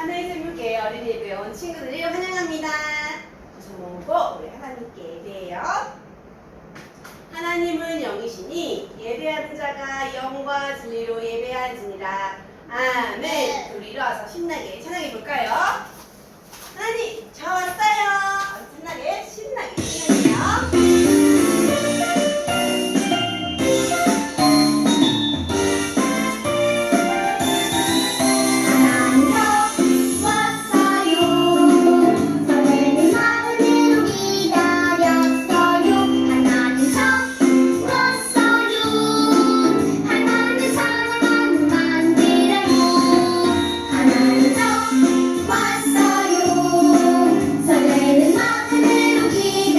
하늘샘교회 어린이 예배 온 친구들을 환영합니다. 손 모으고 우리 하나님께 예배해요. 하나님은 영이시니 예배하는 자가 영과 진리로 예배하지니라. 아멘. 우리 일어나서 신나게 찬양해 볼까요? 하나님 저 왔어요. 신나게 찬양해요. 설레는 마음으로 기다렸어요.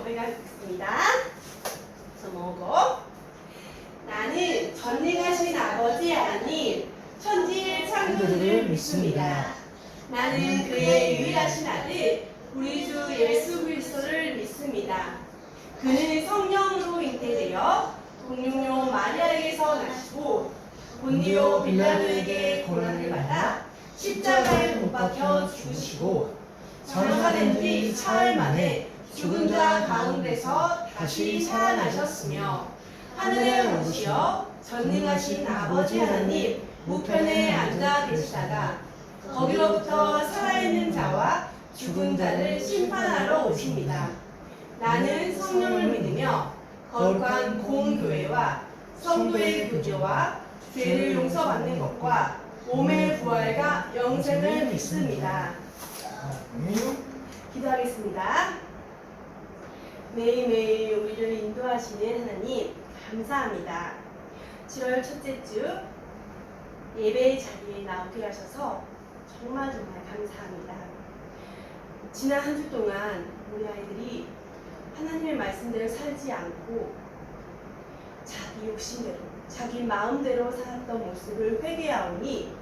고백하겠습니다. 저모고 나는 전능하신 아버지 하나님 천지 창조주를 믿습니다. 나는 그의 유일하신 아들 우리 주 예수 그리스도를 믿습니다. 그는 성령으로 잉태되어 동육녀 마리아에게서 나시고 본디오 빌라도에게 고난을 받아 십자가에 못 박혀 죽으시고 장사된 뒤 사흘 만에 죽은 자 가운데서 다시 살아나셨으며 하늘에 오르시어 전능하신 아버지 하나님 우편에 앉아 계시다가 거기로부터 살아있는 자와 죽은 자를 심판하러 오십니다. 나는 성령을 믿으며 거룩한 공교회와 성도의 교제와 죄를 용서받는 것과 몸의 부활과 영생을 믿습니다. 기도하겠습니다. 매일매일 우리를 인도하시는 하나님 감사합니다. 7월 첫째 주 예배 자리에 나오게 하셔서 정말 감사합니다. 지난 한 주 동안 우리 아이들이 하나님의 말씀대로 살지 않고 자기 욕심대로 자기 마음대로 살았던 모습을 회개하오니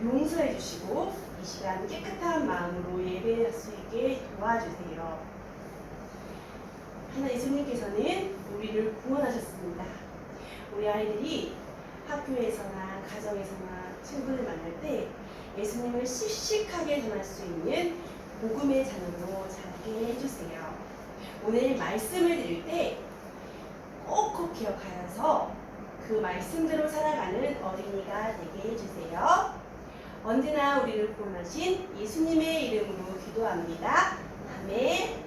용서해 주시고 이 시간 깨끗한 마음으로 예배할 수 있게 도와주세요. 하나 예수님께서는 우리를 구원하셨습니다. 우리 아이들이 학교에서나 가정에서나 친구들 만날 때 예수님을 씩씩하게 전할 수 있는 복음의 자녀로 자라게 해주세요. 오늘 말씀을 드릴 때 꼭꼭 기억하여서 그 말씀대로 살아가는 어린이가 되게 해주세요. 언제나 우리를 구원하신 예수님의 이름으로 기도합니다. 아멘.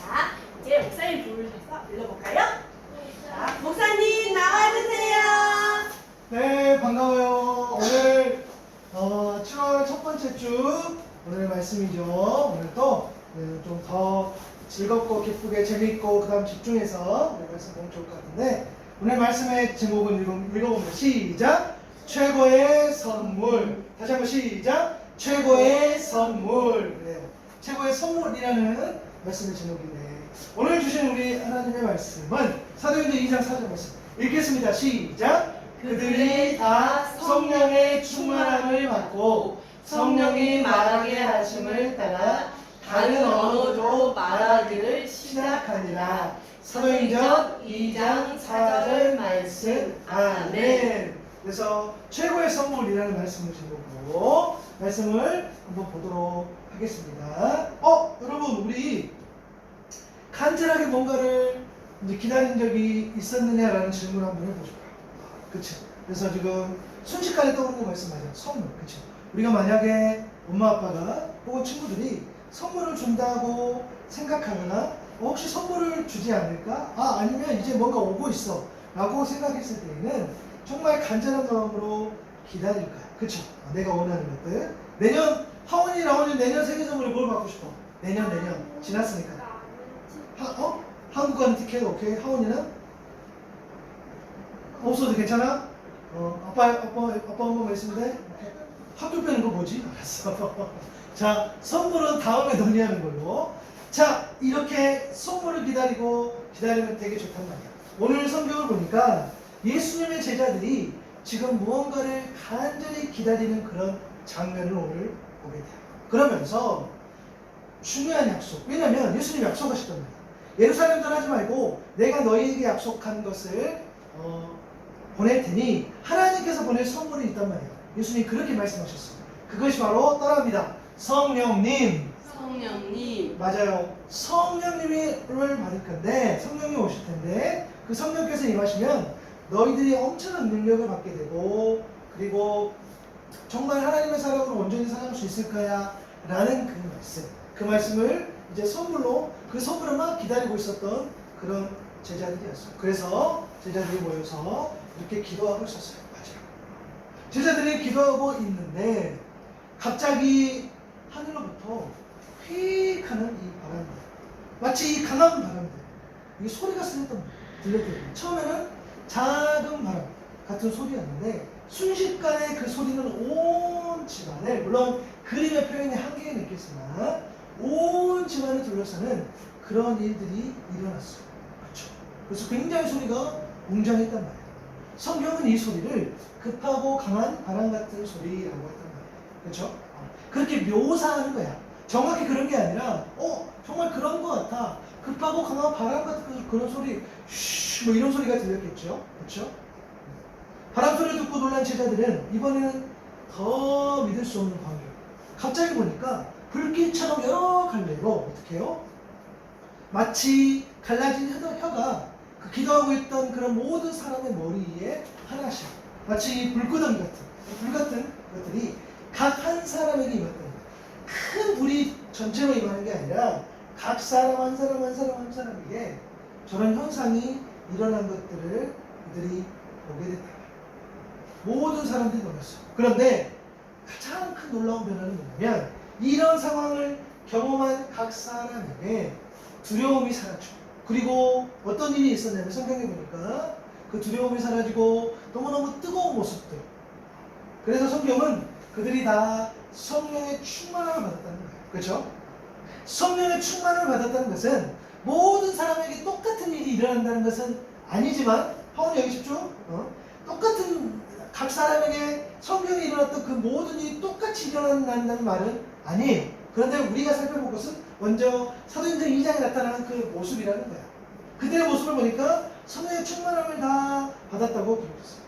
자, 이제 목사님 부르셔서 불러볼까요? 자, 목사님 나와주세요. 네, 반가워요. 오늘 7월 첫 번째 주 오늘 말씀이죠. 오늘 또 좀 더 즐겁고 기쁘게 재밌고 그 다음 집중해서 오늘 말씀 보면 좋을 것 같은데 오늘 말씀의 제목은 읽어봅니다. 시작! 최고의 선물. 다시 한번 시작! 최고의 선물. 그래요. 최고의 선물이라는 말씀의 제목인데 오늘 주신 우리 하나님의 말씀은 사도행전 2장 4절 말씀 읽겠습니다. 시작! 그들이 다 성령의 충만함을 받고 성령이 말하게 하심을 따라 다른 언어로 말하기를 시작하니라. 사도행전 2장 4절 말씀. 아멘. 그래서 최고의 선물이라는 말씀을 제목으로 말씀을 한번 보도록 하겠습니다. 여러분 우리 간절하게 뭔가를 이제 기다린 적이 있었느냐라는 질문을 한번 해보고 싶어요. 그쵸? 그래서 지금 순식간에 떠오르는 말씀 맞아요. 선물. 그쵸? 우리가 만약에 엄마 아빠가 혹은 친구들이 선물을 준다고 생각하거나 혹시 선물을 주지 않을까? 아니면 이제 뭔가 오고 있어 라고 생각했을 때에는 정말 간절한 마음으로 기다릴 거야. 그쵸? 내가 원하는 것들. 내년 하원이 나오는 내년 세계선물이 뭘 받고 싶어? 내년 지났으니까. 한국 가는 티켓 오케이? 하원이는? 없어도 괜찮아? 아빠 엄마 있으면 돼? 학교 빼는 거 뭐지? 알았어. 자, 선물은 다음에 논의하는 걸로. 자, 이렇게 선물을 기다리면 되게 좋단 말이야. 오늘 성경을 보니까 예수님의 제자들이 지금 무언가를 간절히 기다리는 그런 장면을 오늘 보게 돼요. 그러면서 중요한 약속. 왜냐면 예수님이 약속하셨단 말이야. 예루살렘 떠나지 말고 내가 너희에게 약속한 것을 보낼 테니 하나님께서 보낼 선물이 있단 말이에요. 예수님이 그렇게 말씀하셨어요. 그것이 바로 따라합니다. 성령님. 맞아요. 성령님을 받을 건데 성령님 오실 텐데 그 성령께서 임하시면 너희들이 엄청난 능력을 받게 되고 그리고 정말 하나님의 사랑으로 온전히 살아갈 수 있을 거야 라는 그 말씀. 그 말씀을 이제 선물로 그 선물을 막 기다리고 있었던 그런 제자들이었어요. 그래서 제자들이 모여서 이렇게 기도하고 있었어요. 맞아요. 제자들이 기도하고 있는데 갑자기 하늘로부터 휙 하는 이 바람들, 마치 이 강한 바람들, 이 소리가 들렸거든요. 처음에는 작은 바람 같은 소리였는데 순식간에 그 소리는 온 집안을, 물론 그림의 표현이 한계는 있겠으나 온 집안을 둘러싸는 그런 일들이 일어났어요. 그렇죠? 그래서 굉장히 소리가 웅장했단 말이에요. 성경은 이 소리를 급하고 강한 바람 같은 소리라고 했단 말이에요. 그렇죠? 그렇게 묘사하는 거야. 정확히 그런 게 아니라 정말 그런 것 같아. 급하고 강한 바람 같은 그런 소리, 쉬, 뭐 이런 소리가 들렸겠죠. 그렇죠? 바람 소리를 듣고 놀란 제자들은 이번에는 더 믿을 수 없는 광경. 갑자기 보니까 불길처럼 여러 갈래로 어떻게 해요? 마치 갈라진 혀가 그 기도하고 있던 그런 모든 사람의 머리에 하나씩 마치 불구덩이 같은 불 같은 것들이 각 한 사람에게 임했던 거예요. 큰 불이 전체로 임하는 게 아니라 각 사람 한 사람 한 사람 한 사람에게 저런 현상이 일어난 것들을 그들이 보게 됐다. 모든 사람들이 놀랐어요. 그런데 가장 큰 놀라운 변화는 뭐냐면 이런 상황을 경험한 각 사람에게 두려움이 사라지고 그리고 어떤 일이 있었냐면 성경에 보니까 그 두려움이 사라지고 너무너무 뜨거운 모습들. 그래서 성경은 그들이 다 성령의 충만함을 받았다는 거예요. 그렇죠? 성령의 충만함을 받았다는 것은 모든 사람에게 똑같은 일이 일어난다는 것은 아니지만 하원이 여기 집중. 똑같은 각 사람에게 성경에 일어났던 그 모든 일이 똑같이 일어난다는 말은 아니에요. 그런데 우리가 살펴볼 것은 먼저 사도행전 2장에 나타나는 그 모습이라는 거야. 그들의 모습을 보니까 성령의 충만함을 다 받았다고 기록했어요.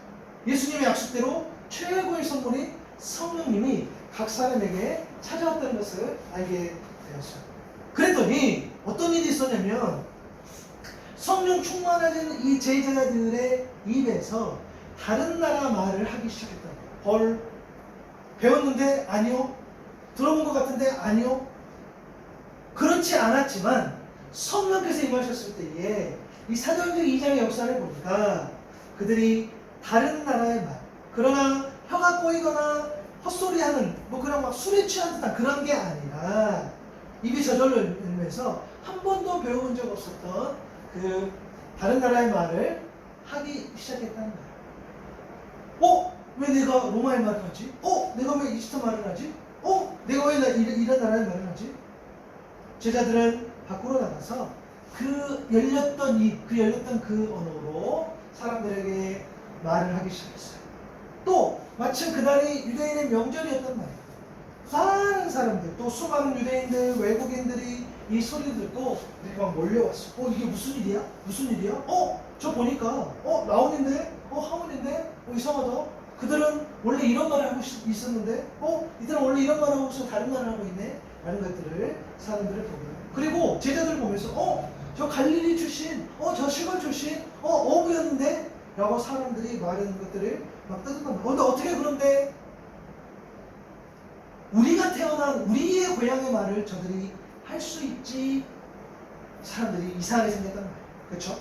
예수님의 약속대로 최고의 선물인 성령님이 각 사람에게 찾아왔다는 것을 알게 되었어요. 그랬더니 어떤 일이 있었냐면 성령 충만해진 이 제자들의 입에서 다른 나라 말을 하기 시작했다는 거예요. 헐, 배웠는데 아니요. 들어본 것 같은데 아니요. 그렇지 않았지만 성령께서 임하셨을 때에 이 사도행전 2장의 역사를 보니까 그들이 다른 나라의 말, 그러나 혀가 꼬이거나 헛소리하는 뭐 그런 막 술에 취한 듯한 그런 게 아니라 입이 저절로 열면서 한 번도 배워본 적 없었던 그 다른 나라의 말을 하기 시작했다는 거예요. 왜 내가 로마의 말을 하지? 내가 왜 이집트 말을 하지? 내가 왜 이런 나라의 말을 하지? 제자들은 밖으로 나가서 그 열렸던 그 언어로 사람들에게 말을 하기 시작했어요. 또 마침 그날이 유대인의 명절이었단 말이에요. 많은 사람들, 또 수많은 유대인들, 외국인들이 이 소리를 듣고 이렇게 막 몰려왔어. 이게 무슨 일이야? 무슨 일이야? 저 보니까 라온인데? 하몬인데? 이상하다. 그들은 원래 이런 말을 하고 있었는데 이들은 원래 이런 말을 하고서 다른 말을 하고 있네? 라는 것들을 사람들을 보게 돼요. 그리고 제자들을 보면서 저 갈릴리 출신, 저 시골 출신, 어부였는데? 라고 사람들이 말하는 것들을 막 떠든단 말이에요. 근데 어떻게 그런데 우리가 태어난 우리의 고향의 말을 저들이 할 수 있지? 사람들이 이상하게 생겼단 말이에요. 그렇죠?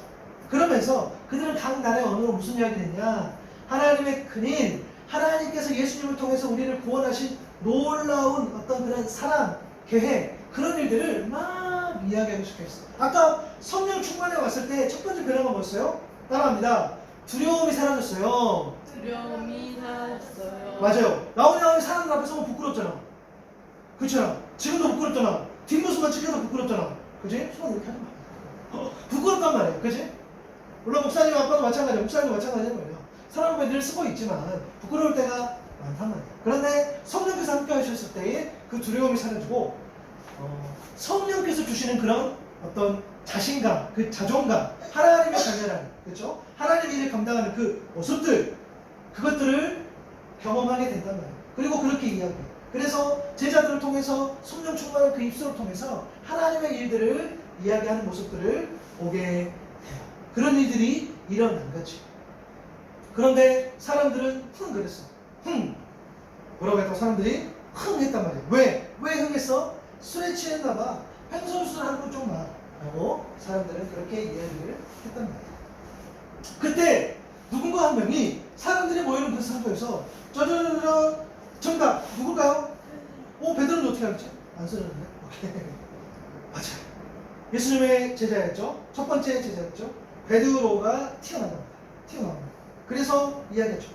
그러면서 그들은 각 나라의 언어로 무슨 이야기를 했냐? 하나님의 큰일, 하나님께서 예수님을 통해서 우리를 구원하신 놀라운 어떤 그런 사랑, 계획, 그런 일들을 막 이야기하기 시작했어요. 아까 성령 충만에 왔을 때 첫 번째 변화가 뭐였어요? 따라합니다. 두려움이 사라졌어요. 두려움이 사라졌어요. 맞아요. 나오니 사람들 앞에 서면 부끄럽잖아. 그렇잖아. 지금도 부끄럽잖아. 뒷모습만 찍혀도 부끄럽잖아. 그지? 손 이렇게 하지 마. 부끄럽단 말이에요. 그지? 물론 목사님 아빠도 마찬가지야. 목사님도 마찬가지란 말이야. 사람 앞에 늘 쓰고 있지만 부끄러울 때가 많단 말이야. 그런데 성령께서 함께 하셨을 때에 그 두려움이 사라지고 성령께서 주시는 그런 어떤 자신감, 그 자존감, 하나님의 자녀라는, 그렇죠? 하나님의 일을 감당하는 그 모습들, 그것들을 경험하게 된단 말이에요. 그리고 그렇게 이야기해요. 그래서 제자들을 통해서 성령 충만한 그 입술을 통해서 하나님의 일들을 이야기하는 모습들을 보게 돼요. 그런 일들이 일어난 거지. 그런데 사람들은 그랬어. 뭐라고 했다? 사람들이 했단 말이에요. 왜 흥했어? 술에 취했나봐. 횡설수설하는 건 좀 나. 라고 사람들은 그렇게 이야기를 했단 말이에요. 그때 누군가 한 명이 사람들이 모이는 그 상황에서 정답 누굴까요? 베드로는 어떻게 알았지? 안 써졌는데? 오케이. 맞아요. 예수님의 제자였죠. 첫 번째 제자였죠. 베드로가 튀어나옵니다. 그래서 이야기했죠.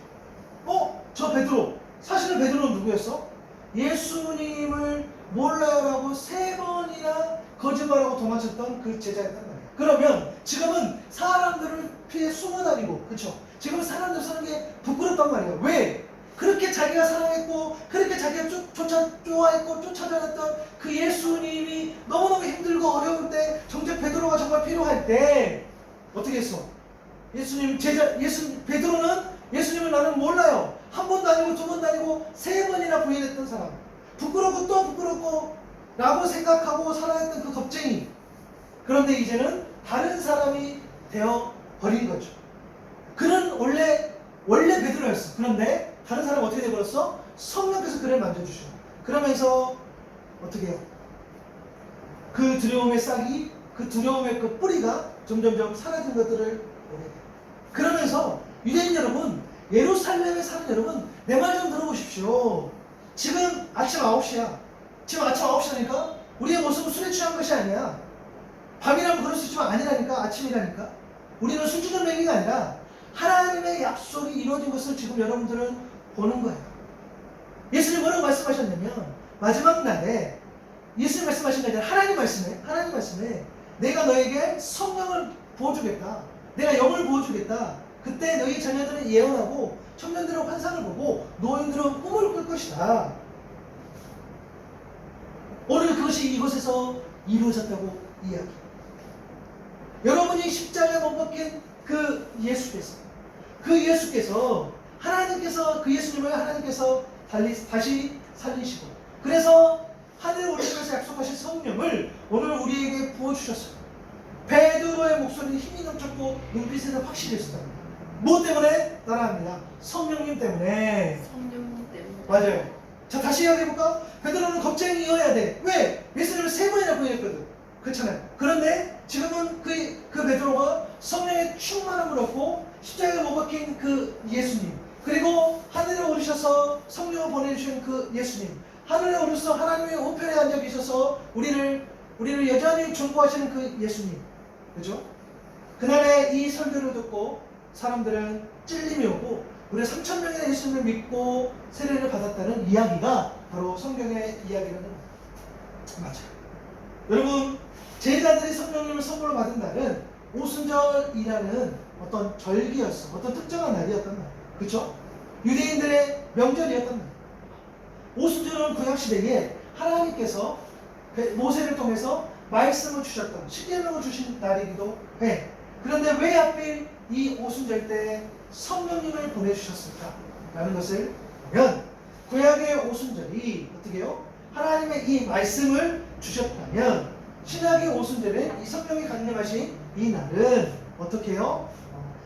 저 베드로. 사실은 베드로는 누구였어? 예수님을 몰라요라고 3번이나 거짓말하고 도망쳤던 그 제자였단 말이에요. 그러면 지금은 사람들을 피해 숨어 다니고, 그렇죠? 지금 사람들 사는 게 부끄럽단 말이에요. 왜? 그렇게 자기가 사랑했고, 그렇게 자기가 좋아했고 쫓아다녔던 그 예수님이 너무너무 힘들고 어려울 때, 정작 베드로가 정말 필요할 때 어떻게 했어? 베드로는 예수님을 나는 몰라요. 한 번도 아니고 두 번도 아니고 3번이나 부인했던 사람. 부끄럽고 또 부끄럽고 라고 생각하고 살아했던 그 겁쟁이. 그런데 이제는 다른 사람이 되어 버린 거죠. 그는 원래 베드로였어. 그런데 다른 사람 어떻게 되어버렸어? 성령께서 그를 만져주셔. 그러면서 어떻게 해요? 그 두려움의 싹이, 그 두려움의 그 뿌리가 점점점 사라진 것들을 보게 돼요. 그러면서 유대인 여러분, 예루살렘에 사는 여러분, 내 말 좀 들어보십시오. 지금 아침 9시야. 지금 아침 9시라니까 우리의 모습은 술에 취한 것이 아니야. 밤이라면 그럴 수 있지만 아니라니까. 아침이라니까. 우리는 술주전 매기가 아니라 하나님의 약속이 이루어진 것을 지금 여러분들은 보는 거예요. 예수님 뭐라고 말씀하셨냐면, 마지막 날에 예수님 말씀하신 게 아니라 하나님 말씀에 내가 너에게 성령을 부어주겠다. 내가 영을 부어주겠다. 그때 너희 자녀들은 예언하고 청년들은 환상을 보고 노인들은 꿈을 꿀 것이다. 오늘 그것이 이곳에서 이루어졌다고 이야기. 여러분이 십자가에 못 박힌 그 예수께서 하나님께서 그 예수님을 하나님께서 다시 살리시고, 그래서 하늘에 오르시면서 약속하신 성령을 오늘 우리에게 부어주셨어요. 베드로의 목소리는 힘이 넘쳤고 눈빛에서 확실했습니다. 뭐 때문에? 따라합니다. 성령님 때문에. 성령 때문에. 맞아요. 자, 다시 이야기해볼까? 베드로는 겁쟁이여야 돼. 왜? 예수님을 3번이나 부인했거든. 그렇잖아요. 그런데 지금은 그 베드로가 성령의 충만함을 얻고 십자가에 못 박힌 그 예수님, 그리고 하늘에 오르셔서 성령을 보내주신 그 예수님, 하늘에 오르셔서 하나님의 우편에 앉아 계셔서 우리를 여전히 존귀하시는 그 예수님, 그죠? 그날에 이 설교를 듣고 사람들은 찔림이 오고 우리 3,000명이나 예수님을 믿고 세례를 받았다는 이야기가 바로 성경의 이야기라는 겁니다. 맞아요. 여러분, 제자들이 성령님을 선물로 받은 날은 오순절이라는 어떤 절기였어. 어떤 특정한 날이었단 말이에요. 그렇죠? 유대인들의 명절이었단 말이에요. 오순절은 구약시대에 하나님께서 모세를 통해서 말씀을 주셨던, 십계명을 주신 날이기도 해. 그런데 왜 하필 이 오순절 때 성령님을 보내주셨을까? 라는 것을 보면, 구약의 오순절이 어떻게 해요? 하나님의 이 말씀을 주셨다면, 신약의 오순절은 이 성령이 강림하신 이 날은 어떻게 해요?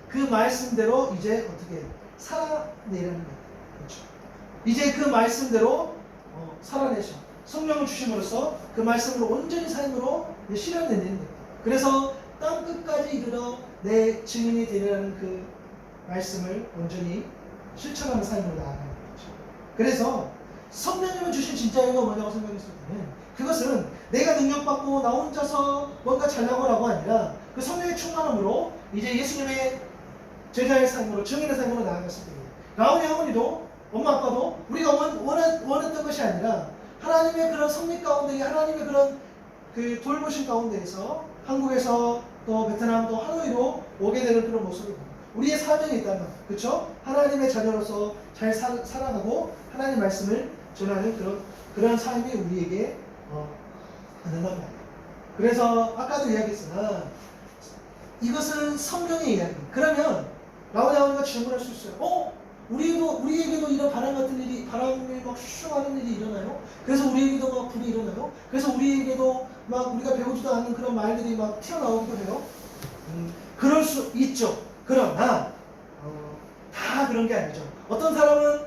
그 말씀대로 이제 어떻게 해요? 살아내려는 거예요. 그렇죠? 이제 그 말씀대로 살아내셔. 성령을 주심으로써 그 말씀을 온전히 삶으로 실현내는 거예요. 그래서 땅 끝까지 이르러 내 증인이 되려는 그 말씀을 온전히 실천하는 삶으로 나아가는 거죠. 그래서 성령님을 주신 진짜 이유가 뭐냐고 생각했을 때는, 그것은 내가 능력받고 나 혼자서 뭔가 잘나고라고 아니라 그 성령의 충만함으로 이제 예수님의 제자의 삶으로, 증인의 삶으로 나아갔을 때예요. 라온이 할머니도 엄마 아빠도 우리가 원했던 것이 아니라 하나님의 그런 섭리 가운데, 하나님의 그런 그 돌보신 가운데에서 한국에서 또 베트남 또 하노이로 오게 되는 그런 모습을 봅니다. 우리의 사명이 있단 말이에요. 그렇죠? 하나님의 자녀로서 잘 살아가고 하나님 말씀을 전하는 그런 삶이 우리에게 가능한 말이에요. 그래서 아까도 이야기했으나 이것은 성경의 이야기. 그러면 라오나오니가 질문할 수 있어요. 우리에게도 이런 바람이 막 슈하는 일이 일어나요? 그래서 우리에게도 막 불이 일어나요? 그래서 우리에게도 막 우리가 배우지도 않는 그런 말들이 막 튀어나오기도 해요? 그럴 수 있죠. 그러나 다 그런 게 아니죠. 어떤 사람은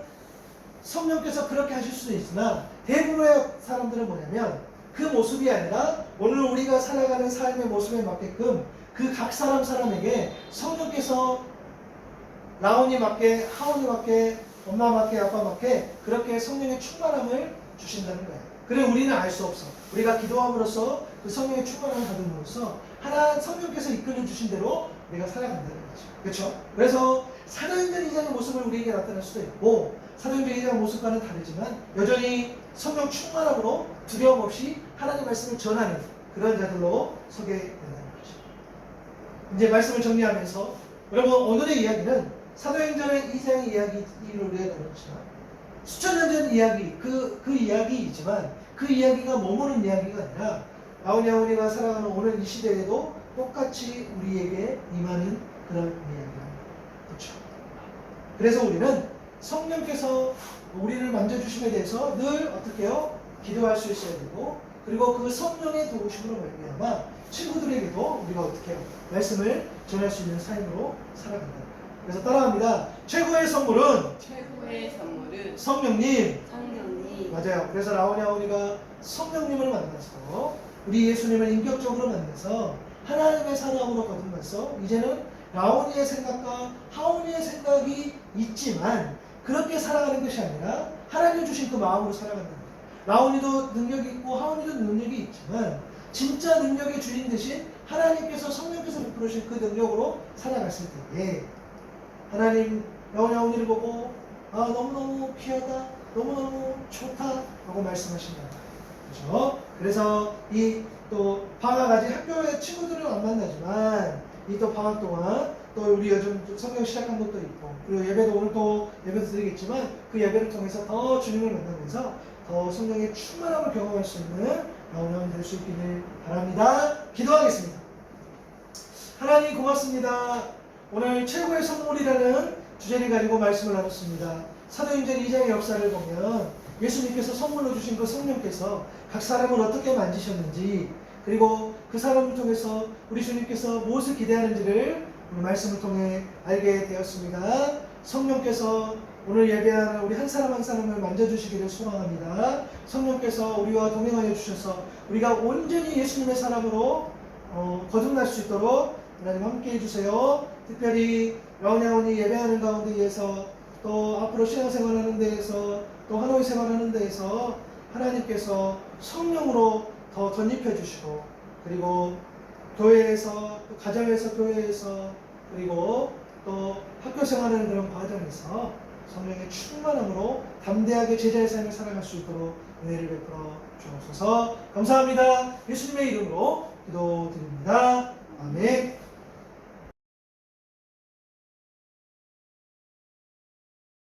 성령께서 그렇게 하실 수도 있으나 대부분의 사람들은 뭐냐면 그 모습이 아니라 오늘 우리가 살아가는 삶의 모습에 맞게끔 그 각 사람에게 성령께서 라온이 맞게, 하온이 맞게, 엄마 맞게, 아빠 맞게 그렇게 성령의 충만함을 주신다는 거예요. 그래 우리는 알 수 없어. 우리가 기도함으로써 그 성령의 충만함을 받음으로써 하나님 성령께서 이끌어 주신 대로 내가 살아간다는 거죠. 그렇죠? 그래서 사도행전 2장의 모습을 우리에게 나타낼 수도 있고 사도행전 2장 모습과는 다르지만 여전히 성령 충만함으로 두려움 없이 하나님 말씀을 전하는 그런 자들로 서게 된다는 거죠. 이제 말씀을 정리하면서 여러분 오늘의 이야기는 사도행전의 2장 이야기를 우리가 나눴지만 수천 년 전 이야기 그 이야기이지만 그 이야기가 머무는 이야기가 아니라 아우니가 살아가는 오늘 이 시대에도 똑같이 우리에게 임하는 그런 이야기입니다. 그렇죠? 그래서 우리는 성령께서 우리를 만져주심에 대해서 늘 어떻게 해요? 기도할 수 있어야 되고 그리고 그 성령의 도우심으로 말미암아 친구들에게도 우리가 어떻게 해요? 말씀을 전할 수 있는 삶으로 살아간다. 그래서 따라합니다. 최고의 선물은 최고의 선물은 성령님. 성령님. 맞아요. 그래서 아우니가 성령님을 만나서 우리 예수님을 인격적으로 만나서 하나님의 사람으로 거듭나서 이제는 라오니의 생각과 하오니의 생각이 있지만 그렇게 살아가는 것이 아니라 하나님 주신 그 마음으로 살아간다. 라오니도 능력이 있고 하오니도 능력이 있지만 진짜 능력의 주인 대신 하나님께서 성령께서 베풀어 주신 그 능력으로 살아갔을 때에 하나님 라오니를 보고 너무너무 귀하다 너무너무 좋다 라고 말씀하신다. 그렇죠? 그래서 이 또 방학 아직 학교에 친구들은 안 만나지만 이 또 방학 동안 또 우리 요즘 성경 시작한 것도 있고 그리고 예배도 오늘 또 예배도 드리겠지만 그 예배를 통해서 더 주님을 만나면서 더 성령의 충만함을 경험할 수 있는 라오니 될 수 있기를 바랍니다. 기도하겠습니다. 하나님 고맙습니다. 오늘 최고의 선물이라는 주제를 가지고 말씀을 나눴습니다. 사도행전 2장의 역사를 보면 예수님께서 선물로 주신 그 성령께서 각 사람을 어떻게 만지셨는지 그리고 그 사람을 통해서 우리 주님께서 무엇을 기대하는지를 오늘 말씀을 통해 알게 되었습니다. 성령께서 오늘 예배하는 우리 한 사람 한 사람을 만져주시기를 소망합니다. 성령께서 우리와 동행하여 주셔서 우리가 온전히 예수님의 사람으로 거듭날 수 있도록 하나님 함께 해주세요. 특별히 라오니 예배하는 가운데에서 또 앞으로 신앙생활하는 데에서 또 하노이 생활하는 데에서 하나님께서 성령으로 더 덧입혀 주시고 그리고 교회에서 또 가정에서 교회에서 그리고 또 학교 생활하는 그런 과정에서 성령의 충만함으로 담대하게 제자의 삶을 살아갈 수 있도록 은혜를 베풀어 주옵소서. 감사합니다. 예수님의 이름으로 기도드립니다. 아멘.